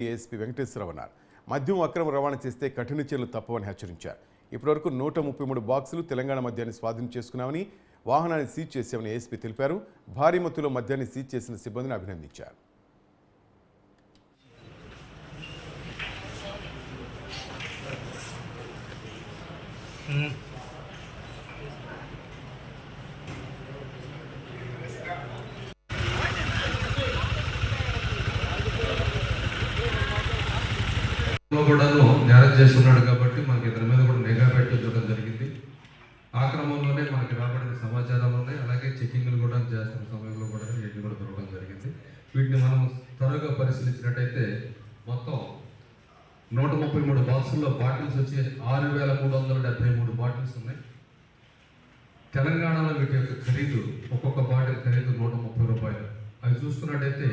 ASP Venkateswararao అన్నారు. మద్యం అక్రమ రవాణా చేస్తే కఠిన చర్యలు తప్పవని హెచ్చరించారు. ఇప్పటివరకు 133 బాక్సులు తెలంగాణ మద్యాన్ని స్వాధీనం చేసుకున్నామని, వాహనాన్ని సీజ్ చేశామని ఏఎస్పీ తెలిపారు. భారీ మొత్తంలో మద్యాన్ని సీజ్ చేసిన సిబ్బందిని అభినందించారు. కూడాను నేరం చేస్తున్నాడు కాబట్టి మనకి ఇతని మీద కూడా నిఘా పెట్టి చూడడం జరిగింది. ఆ క్రమంలోనే మనకి రాబడిన సమాచారాలు ఉన్నాయి. అలాగే చెకింగ్లు కూడా చేస్తున్న సమయంలో కూడా వీటిని కూడా దొరకడం జరిగింది. వీటిని మనం త్వరగా పరిశీలించినట్టయితే మొత్తం 133 బాక్సుల్లో బాటిల్స్ వచ్చి 6,373 బాటిల్స్ ఉన్నాయి. తెలంగాణలో వీటి యొక్క ఖరీదు ఒక్కొక్క బాటిల్ ఖరీదు 130 రూపాయలు. అవి చూసుకున్నట్టయితే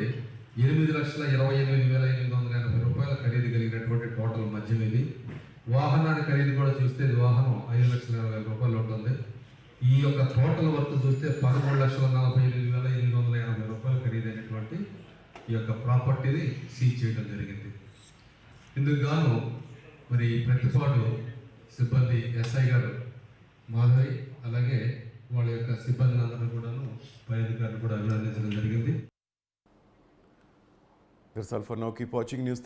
8,28,880 రూపాయల ఖరీదు కలిగినటువంటి టోటల్ మద్యం ఇది. వాహనాన్ని ఖరీదు కూడా చూస్తే వాహనం 5,20,000 రూపాయలు ఉంటుంది. ఈ యొక్క టోటల్ వర్త్ చూస్తే 13,48,880 రూపాయలు ఖరీదైనటువంటి ఈ యొక్క ప్రాపర్టీని సీజ్ చేయడం జరిగింది. ఇందుకు గాను మరి ప్రతిపాటు సిబ్బంది ఎస్ఐ గారు మాధవి అలాగే వాళ్ళ యొక్క సిబ్బంది అందరూ కూడాను పై అధికారులు కూడా అభినందించడం జరిగింది. That's all for now. Keep watching news.